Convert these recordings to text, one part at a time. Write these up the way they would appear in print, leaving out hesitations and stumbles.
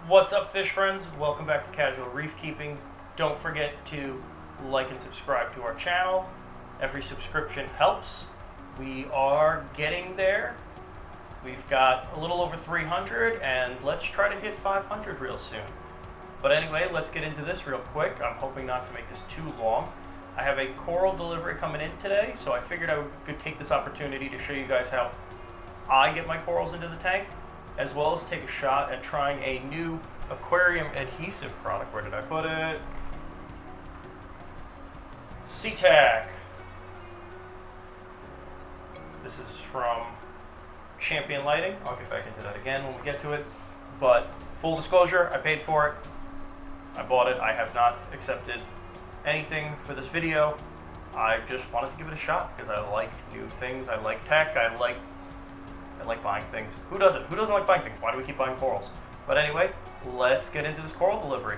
What's up, fish friends? Welcome back to Casual Reef Keeping. Don't forget to like and subscribe to our channel. Every subscription helps. We are getting there. We've got a little over 300, and let's try to hit 500 real soon. But anyway, let's get into this real quick. I'm hoping not to make this too long. I have a coral delivery coming in today, so I figured I could take this opportunity to show you guys how I get my corals into the tank, as well as take a shot at trying a new aquarium adhesive product. Where did I put it? SeaTac. This is from Champion Lighting. I'll get back into that again when we get to it. But full disclosure, I paid for it. I bought it. I have not accepted anything for this video. I just wanted to give it a shot because I like new things. I like tech. I like buying things. Who doesn't? Who doesn't like buying things? Why do we keep buying corals? But anyway, let's get into this coral delivery.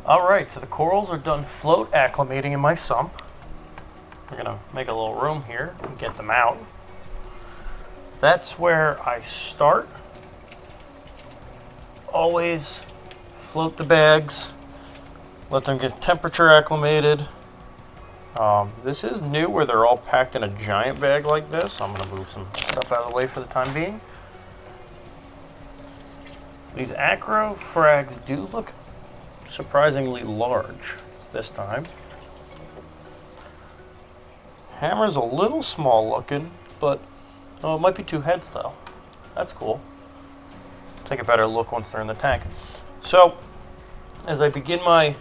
Alright, so the corals are done float acclimating in my sump. We're going to make a little room here and get them out. That's where I start. Always float the bags. Let them get temperature acclimated. This is new where they're all packed in a giant bag like this. I'm going to move some stuff out of the way for the time being. These acro frags do look surprisingly large this time. Hammer's a little small looking, but it might be two heads though. That's cool. Take a better look once they're in the tank. So, as I begin my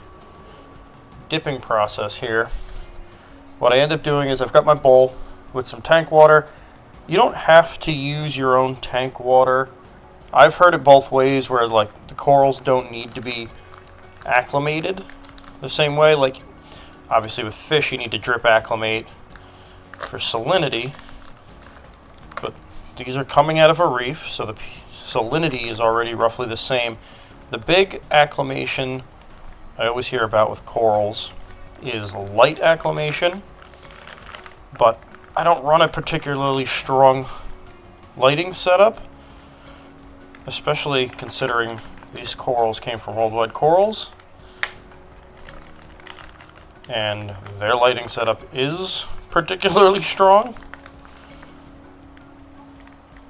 dipping process here, what I end up doing is I've got my bowl with some tank water. You don't have to use your own tank water. I've heard it both ways where like the corals don't need to be acclimated the same way. Like obviously with fish you need to drip acclimate for salinity, but these are coming out of a reef, so the salinity is already roughly the same. The big acclimation I always hear about with corals is light acclimation, but I don't run a particularly strong lighting setup, especially considering these corals came from Worldwide Corals, and their lighting setup is particularly strong.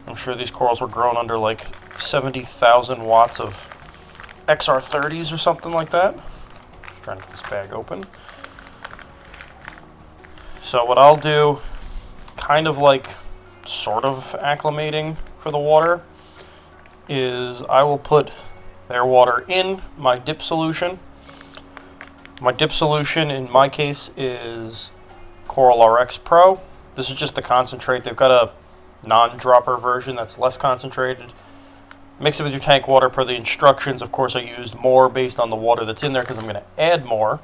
I'm sure these corals were grown under like 70,000 watts of XR30s or something like that. Just trying to get this bag open. So what I'll do, kind of like sort of acclimating for the water, is I will put their water in my dip solution. My dip solution in my case is Coral RX Pro. This is just the concentrate. They've got a non-dropper version that's less concentrated. Mix it with your tank water per the instructions. Of course, I used more based on the water that's in there because I'm going to add more.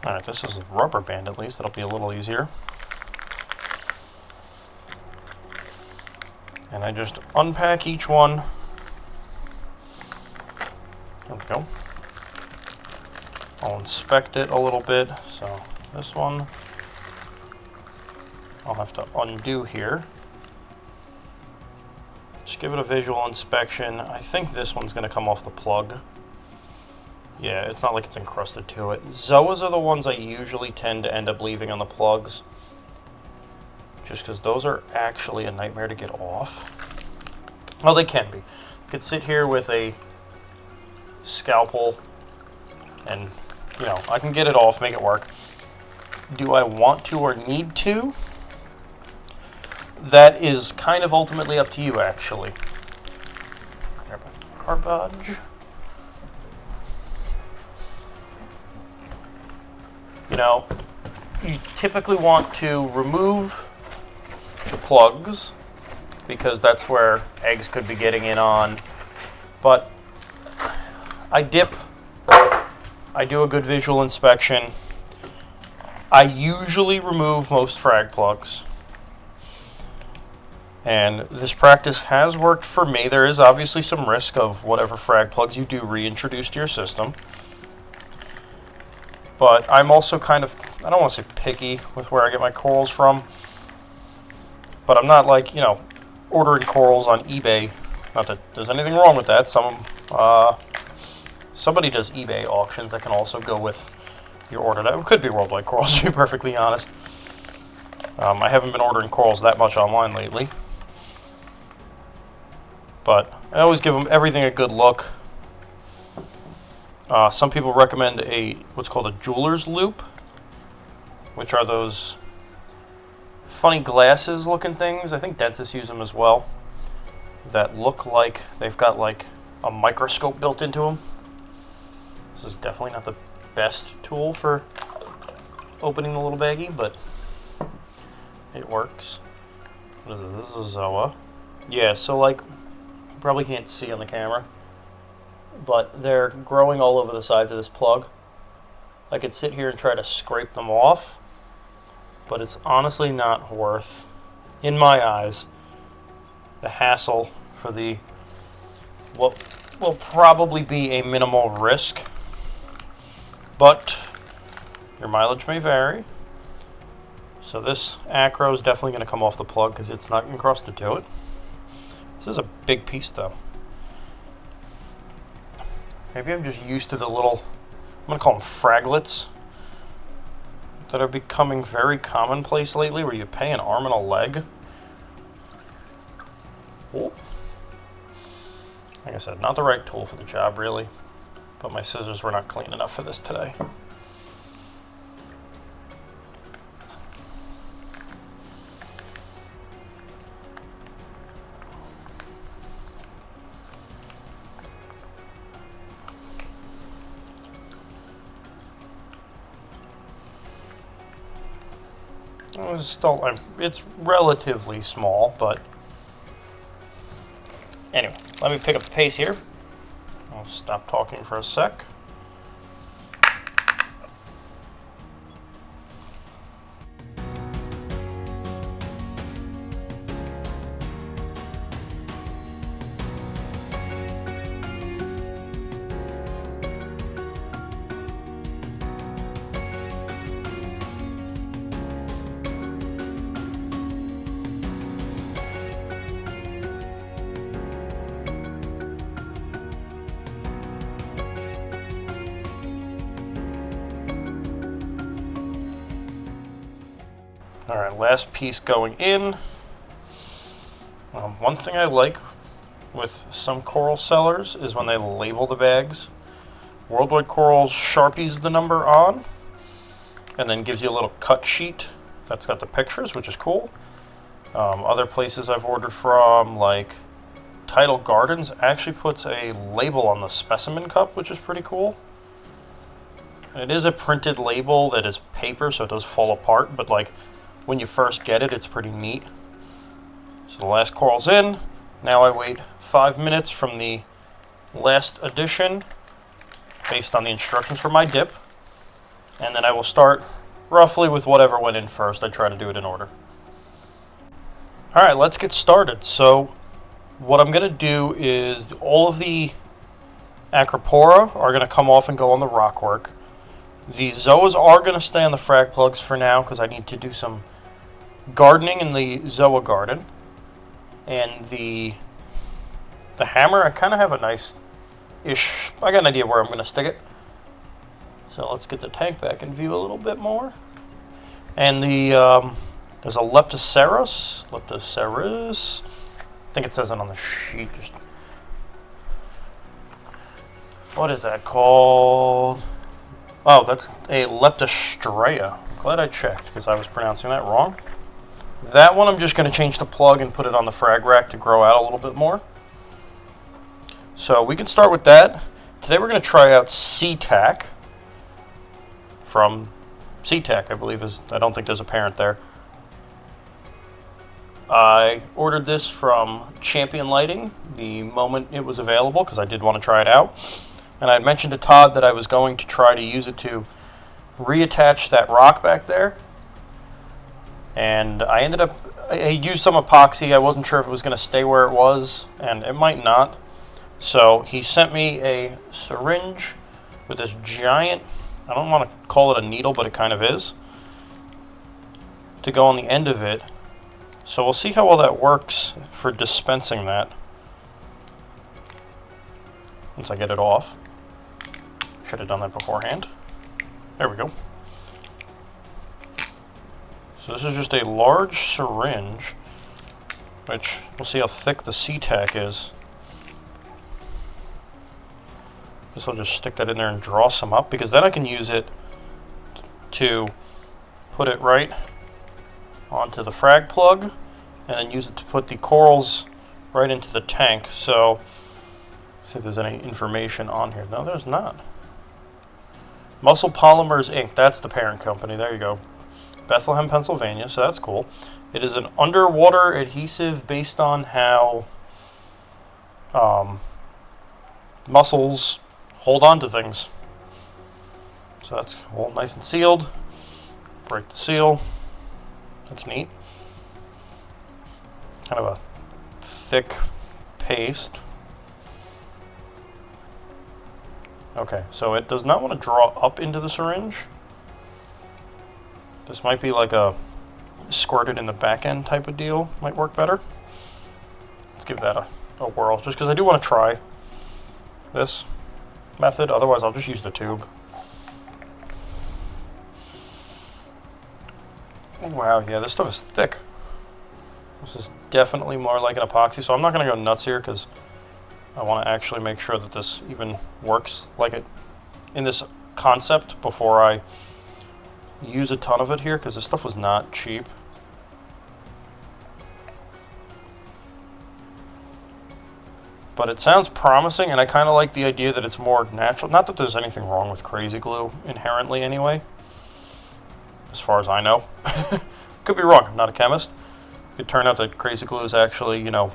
Alright, this is a rubber band at least. That'll be a little easier. And I just unpack each one. There we go. I'll inspect it a little bit. So this one I'll have to undo here. Just give it a visual inspection. I think this one's going to come off the plug. Yeah, it's not like it's encrusted to it. Zoas are the ones I usually tend to end up leaving on the plugs, just because those are actually a nightmare to get off. Well, they can be. You could sit here with a scalpel and, you know, I can get it off, make it work. Do I want to or need to? That is kind of ultimately up to you, actually. Grab a garbage. You know, you typically want to remove the plugs because that's where eggs could be getting in on. But I dip, I do a good visual inspection. I usually remove most frag plugs. And this practice has worked for me. There is obviously some risk of whatever frag plugs you do reintroduce to your system. But I'm also kind of, I don't want to say picky with where I get my corals from. But I'm not like, ordering corals on eBay. Not that there's anything wrong with that. Somebody does eBay auctions that can also go with your order. That could be worldwide corals, to be perfectly honest. I haven't been ordering corals that much online lately. But I always give them everything a good look. Some people recommend what's called a jeweler's loop, which are those funny glasses looking things. I think dentists use them as well, that look like they've got like a microscope built into them. This is definitely not the best tool for opening the little baggie, but it works. What is it? This is Zoa. Yeah, so like, you probably can't see on the camera, but they're growing all over the sides of this plug. I could sit here and try to scrape them off, but it's honestly not worth, in my eyes, the hassle for what will probably be a minimal risk, but your mileage may vary. So this Acro is definitely going to come off the plug because it's not encrusted to it. This is a big piece though. Maybe I'm just used to the little, I'm going to call them fraglets, that are becoming very commonplace lately, where you pay an arm and a leg. Oh. Like I said, not the right tool for the job really, but my scissors were not clean enough for this today. It's relatively small, but anyway, let me pick up the pace here. I'll stop talking for a sec. All right, last piece going in. One thing I like with some coral sellers is when they label the bags. Worldwide Corals Sharpies the number on, and then gives you a little cut sheet that's got the pictures, which is cool. Other places I've ordered from, like Tidal Gardens, actually puts a label on the specimen cup, which is pretty cool. It is a printed label that is paper, so it does fall apart, but like when you first get it, it's pretty neat. So the last coral's in. Now I wait 5 minutes from the last addition based on the instructions for my dip. And then I will start roughly with whatever went in first. I try to do it in order. All right, let's get started. So what I'm going to do is all of the Acropora are going to come off and go on the rockwork. The Zoas are going to stay on the frag plugs for now because I need to do some gardening in the Zoa garden. And the hammer, I kind of have a nice-ish, I got an idea where I'm going to stick it. So let's get the tank back in view a little bit more. And there's a leptoserus, I think it says it on the sheet. What is that called? Oh, that's a leptoserus. Glad I checked because I was pronouncing that wrong. That one I'm just going to change the plug and put it on the frag rack to grow out a little bit more. So we can start with that. Today we're going to try out SeaTac from SeaTac, I believe I don't think there's a parent there. I ordered this from Champion Lighting the moment it was available because I did want to try it out. And I had mentioned to Todd that I was going to try to use it to reattach that rock back there. And I used some epoxy. I wasn't sure if it was going to stay where it was, and it might not. So he sent me a syringe with this giant, I don't want to call it a needle, but it kind of is, to go on the end of it So we'll see how well that works for dispensing that once I get it off. Should have done that beforehand. There we go. So this is just a large syringe, which we'll see how thick the SeaTac is. Guess I'll just stick that in there and draw some up, because then I can use it to put it right onto the frag plug, and then use it to put the corals right into the tank. So, see if there's any information on here. No, there's not. Muscle Polymers Inc. That's the parent company. There you go. Bethlehem, Pennsylvania. So that's cool. It is an underwater adhesive based on how mussels hold on to things. So that's all nice and sealed. Break the seal. That's neat. Kind of a thick paste. Okay, so it does not want to draw up into the syringe. This might be like a squirted in the back end type of deal. Might work better. Let's give that a whirl, just because I do want to try this method. Otherwise, I'll just use the tube. Wow, yeah, this stuff is thick. This is definitely more like an epoxy, so I'm not going to go nuts here because I want to actually make sure that this even works like it in this concept before I use a ton of it here, because this stuff was not cheap. But it sounds promising, and I kind of like the idea that it's more natural. Not that there's anything wrong with crazy glue inherently anyway, as far as I know. Could be wrong, I'm not a chemist. It could turn out that crazy glue is actually, you know,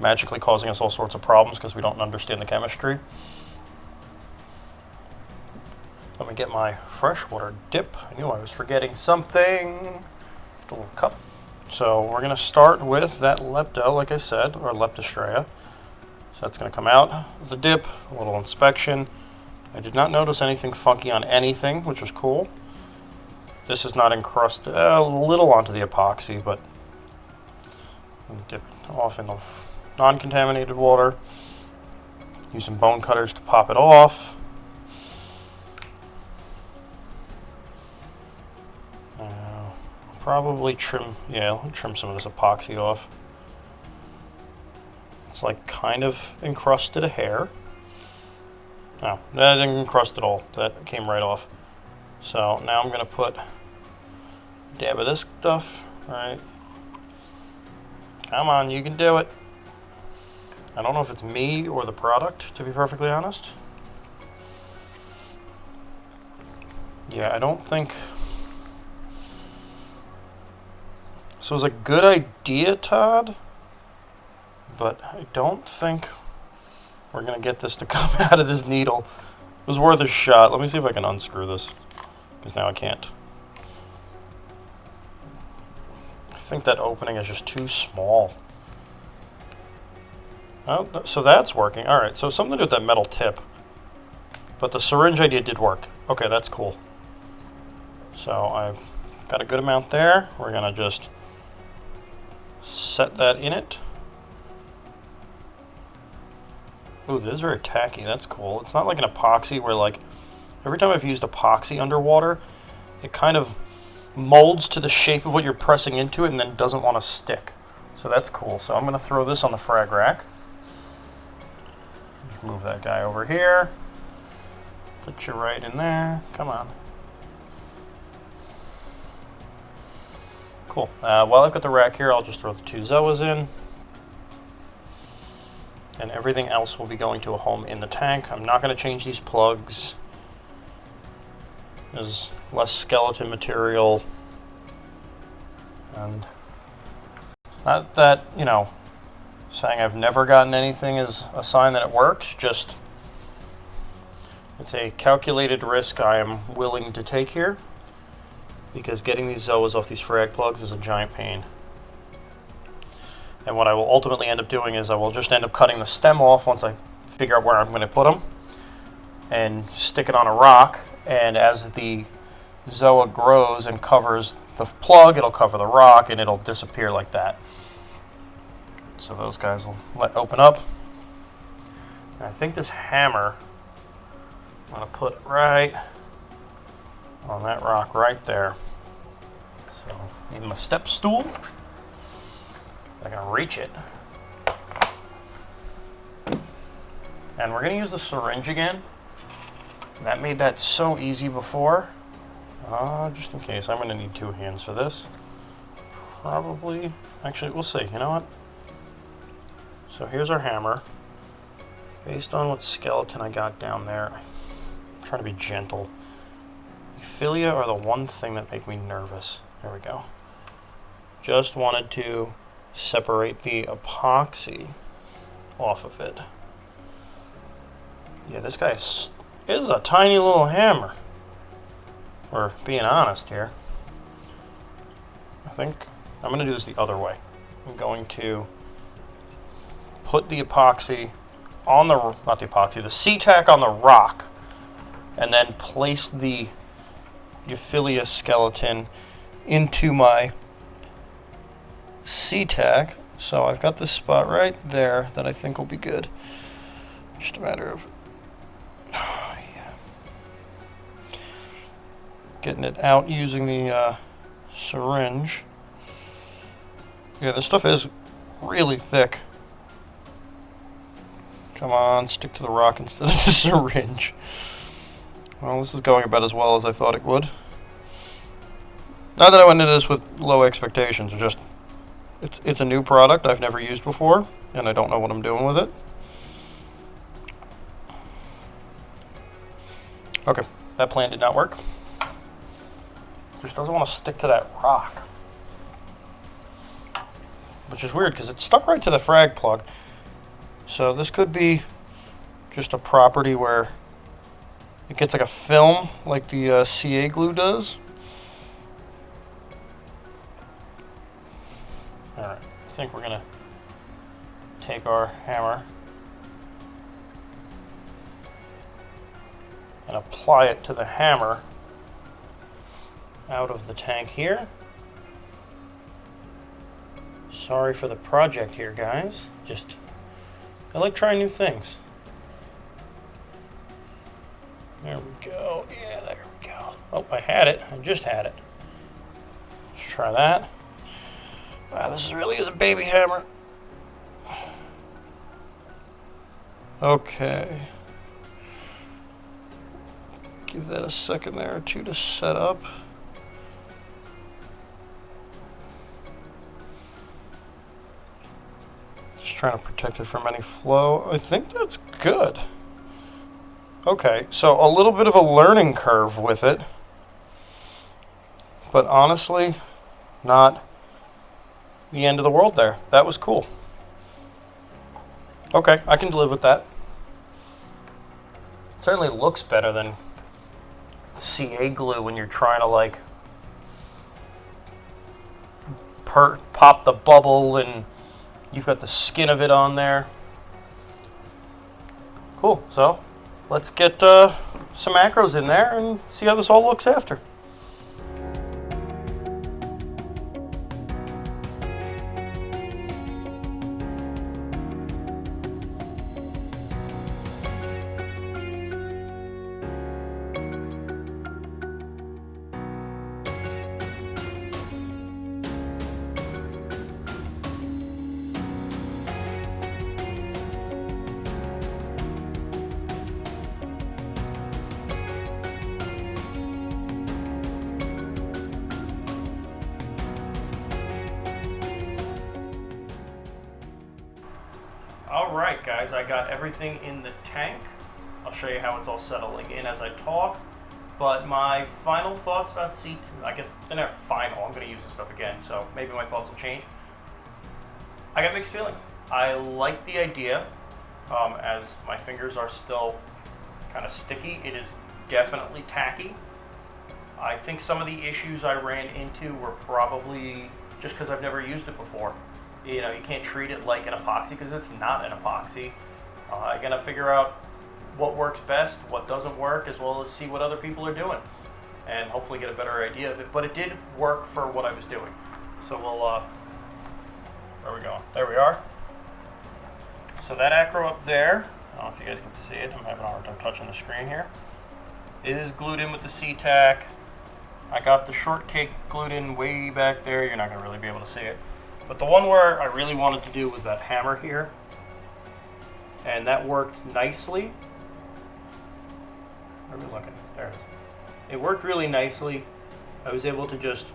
magically causing us all sorts of problems because we don't understand the chemistry. Let me get my freshwater dip. I knew I was forgetting something. Just a little cup. So we're going to start with that lepto, like I said, or leptoserus. So that's going to come out of the dip, a little inspection. I did not notice anything funky on anything, which was cool. This is not encrusted, a little onto the epoxy, but dip it off in the non-contaminated water. Use some bone cutters to pop it off. Probably trim, yeah, I'll trim some of this epoxy off. It's like kind of encrusted a hair. No, that didn't encrust at all. That came right off. So now I'm going to put a dab of this stuff, right? Come on, you can do it. I don't know if it's me or the product, to be perfectly honest. Yeah, I don't think... This was a good idea, Todd, but I don't think we're going to get this to come out of this needle. It was worth a shot. Let me see if I can unscrew this, because now I can't. I think that opening is just too small. Oh, so that's working. All right, so something to do with that metal tip. But the syringe idea did work. Okay, that's cool. So I've got a good amount there. We're going to just set that in it. Ooh, this is very tacky. That's cool. It's not like an epoxy where, like, every time I've used epoxy underwater, it kind of molds to the shape of what you're pressing into it and then doesn't want to stick. So that's cool. So I'm going to throw this on the frag rack. Just move that guy over here. Put you right in there. Come on. Cool. While I've got the rack here, I'll just throw the two Zoas in. And everything else will be going to a home in the tank. I'm not going to change these plugs. There's less skeleton material. And not that, you know, saying I've never gotten anything is a sign that it works. Just, it's a calculated risk I am willing to take here, because getting these Zoas off these frag plugs is a giant pain. And what I will ultimately end up doing is I will just end up cutting the stem off once I figure out where I'm going to put them, and stick it on a rock, and as the zoa grows and covers the plug, it'll cover the rock, and it'll disappear like that. So those guys will open up. And I think this hammer, I'm going to put right on that rock right there. So need my step stool. I can reach it. And we're going to use the syringe again. That made that so easy before. Just in case, I'm going to need 2 hands for this. Probably. Actually, we'll see. You know what? So here's our hammer. Based on what skeleton I got down there, I'm trying to be gentle. Ephilia are the one thing that make me nervous. There we go. Just wanted to separate the epoxy off of it. Yeah, this guy is a tiny little hammer. We're being honest here. I think I'm going to do this the other way. I'm going to put the epoxy on the, not the epoxy, the SeaTac on the rock, and then place the Ephilia skeleton into my SeaTac. So I've got this spot right there that I think will be good. Just a matter of getting it out using the syringe. Yeah, this stuff is really thick. Come on, stick to the rock instead of the syringe. Well, this is going about as well as I thought it would. Not that I went into this with low expectations, just it's a new product I've never used before, and I don't know what I'm doing with it. Okay, that plan did not work. Just doesn't want to stick to that rock. Which is weird, because it's stuck right to the frag plug. So this could be just a property where it gets like a film, like the CA glue does. Alright, I think we're going to take our hammer and apply it to the hammer out of the tank here. Sorry for the project here, guys. I like trying new things. There we go. Yeah, there we go. Oh, I had it. I just had it. Let's try that. Wow, this really is a baby hammer. Okay. Give that a second there or two to set up. Just trying to protect it from any flow. I think that's good. Okay, so a little bit of a learning curve with it. But honestly, not the end of the world there. That was cool. Okay, I can live with that. It certainly looks better than CA glue when you're trying to like pop the bubble and you've got the skin of it on there. Cool, so let's get some macros in there and see how this all looks after. Alright guys, I got everything in the tank. I'll show you how it's all settling in as I talk. But my final thoughts about SeaTac, I guess they're not final, I'm going to use this stuff again, so maybe my thoughts will change. I got mixed feelings. I like the idea, as my fingers are still kind of sticky. It is definitely tacky. I think some of the issues I ran into were probably just because I've never used it before. You know, you can't treat it like an epoxy because it's not an epoxy. I'm going to figure out what works best, what doesn't work, as well as see what other people are doing. and hopefully get a better idea of it. But it did work for what I was doing. So we'll, where are we going? There we are. So that acro up there, I don't know if you guys can see it, I'm having a hard time touching the screen here, is glued in with the SeaTac. I got the shortcake glued in way back there. You're not going to really be able to see it. But the one where I really wanted to do was that hammer here. And that worked nicely. Where are we looking? There it is. It worked really nicely. I was able to just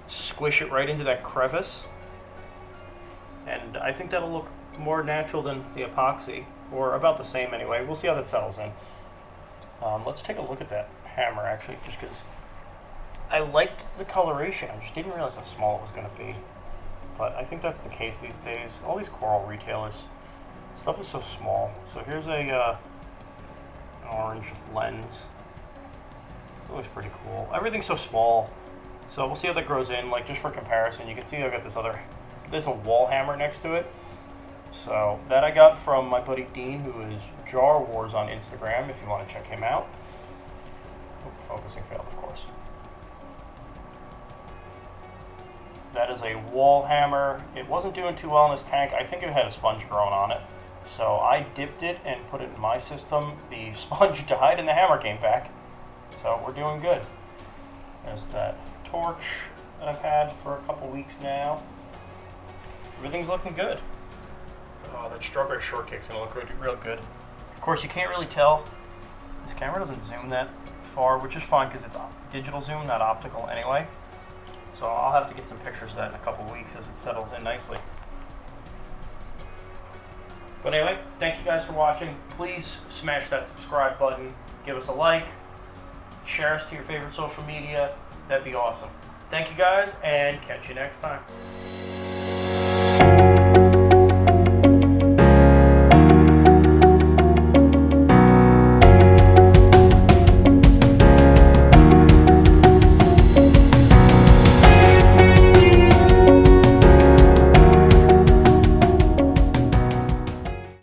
squish it right into that crevice. And I think that'll look more natural than the epoxy, or about the same anyway. We'll see how that settles in. Let's take a look at that hammer actually, just because I liked the coloration. I just didn't realize how small it was going to be. But I think that's the case these days. All these coral retailers, stuff is so small. So here's an orange lens. It looks pretty cool. Everything's so small. So we'll see how that grows in. Like, just for comparison, you can see I've got there's a wall hammer next to it. So that I got from my buddy Dean, who is Jar Wars on Instagram, if you want to check him out. Oh, focusing failed, of course. That is a wall hammer. It wasn't doing too well in this tank. I think it had a sponge growing on it. So I dipped it and put it in my system. The sponge died and the hammer came back. So we're doing good. There's that torch that I've had for a couple weeks now. Everything's looking good. Oh, that strawberry shortcake's gonna look real good. Of course, you can't really tell. This camera doesn't zoom that far, which is fine because it's digital zoom, not optical anyway. So I'll have to get some pictures of that in a couple weeks as it settles in nicely. But anyway, thank you guys for watching. Please smash that subscribe button. Give us a like. Share us to your favorite social media. That'd be awesome. Thank you guys, and catch you next time.